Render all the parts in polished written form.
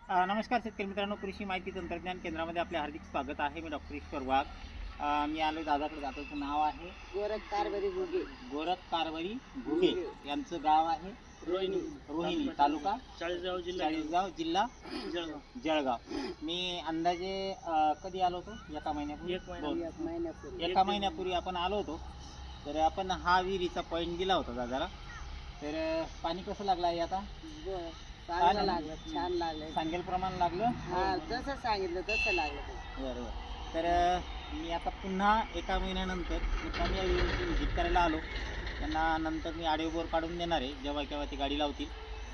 नमस्कार शेतकरी मित्रांनो, कृषी माहिती तंत्रज्ञान केंद्रामध्ये आपले हार्दिक स्वागत आहे. मी डॉक्टर ईश्वर वाघ. मी आलो दादाकडे. दादाचं नाव आहे गोरख कारभारी घुगे. गोरख कारभारी घुगे. यांचं गाव आहे रोहिणी, तालुका चाळीसगाव, जिल्हा जळगाव. मी अंदाजे कधी आलो होतो? एका महिन्यापूर्वी. एका महिन्यापूर्वी आपण आलो होतो. तर आपण हा विहिरीचा पॉईंट दिला होता दादाला. तर पाणी कसं लागलं आहे आता? चांगलं लागलं, छान लागलं. सांगेल प्रमाण लागलं. जसं सांगितलं तसं लागलं. बरोबर. तर मी आता पुन्हा एका महिन्यानंतर मी या विहिरीची व्हिजिट करायला आलो. त्यांना नंतर मी ऑडिओ बोर काढून देणार आहे. जेव्हा केव्हा ती गाडी लावतील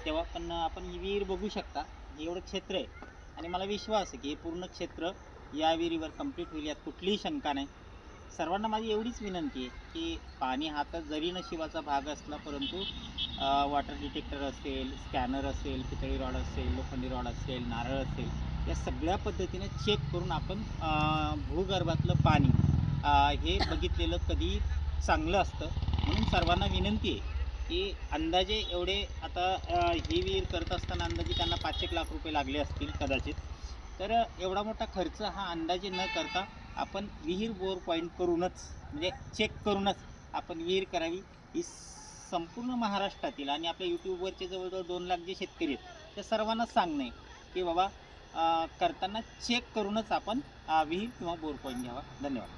तेव्हा. पण आपण ही विहीर बघू शकता. हे एवढं क्षेत्र आहे आणि मला विश्वास आहे की हे पूर्ण क्षेत्र या विहिरीवर कंप्लीट होईल, यात कुठलीही शंका नाही. सर्वांना माझी एवढीच विनंती आहे की पाणी हा तर जरी नशिबाचा भाग असला, परंतु वॉटर डिटेक्टर असेल, स्कॅनर असेल, पितळी रॉड असेल, लोखंडी रॉड असेल, नारळ असेल, या सगळ्या पद्धतीने चेक करून आपण भूगर्भातलं पाणी हे बघितलेलं कधी चांगलं असतं. म्हणून सर्वांना विनंती आहे की अंदाजे एवढे आता ही विहीर करत असताना अंदाजे त्यांना 5-1 लाख रुपये लागले असतील कदाचित. तर एवढा मोठा खर्च हा अंदाजे न करता आपण विहीर बोर पॉईंट करूनच, म्हणजे चेक करूनच आपण विहीर करावी. ही संपूर्ण महाराष्ट्रातील आणि आपल्या यूट्यूबवरचे जवळजवळ 2 लाख जे शेतकरी आहेत त्या सर्वांनाच सांगणे की बाबा करताना चेक करूनच आपण विहीर किंवा बोर पॉईंट घ्यावा. धन्यवाद.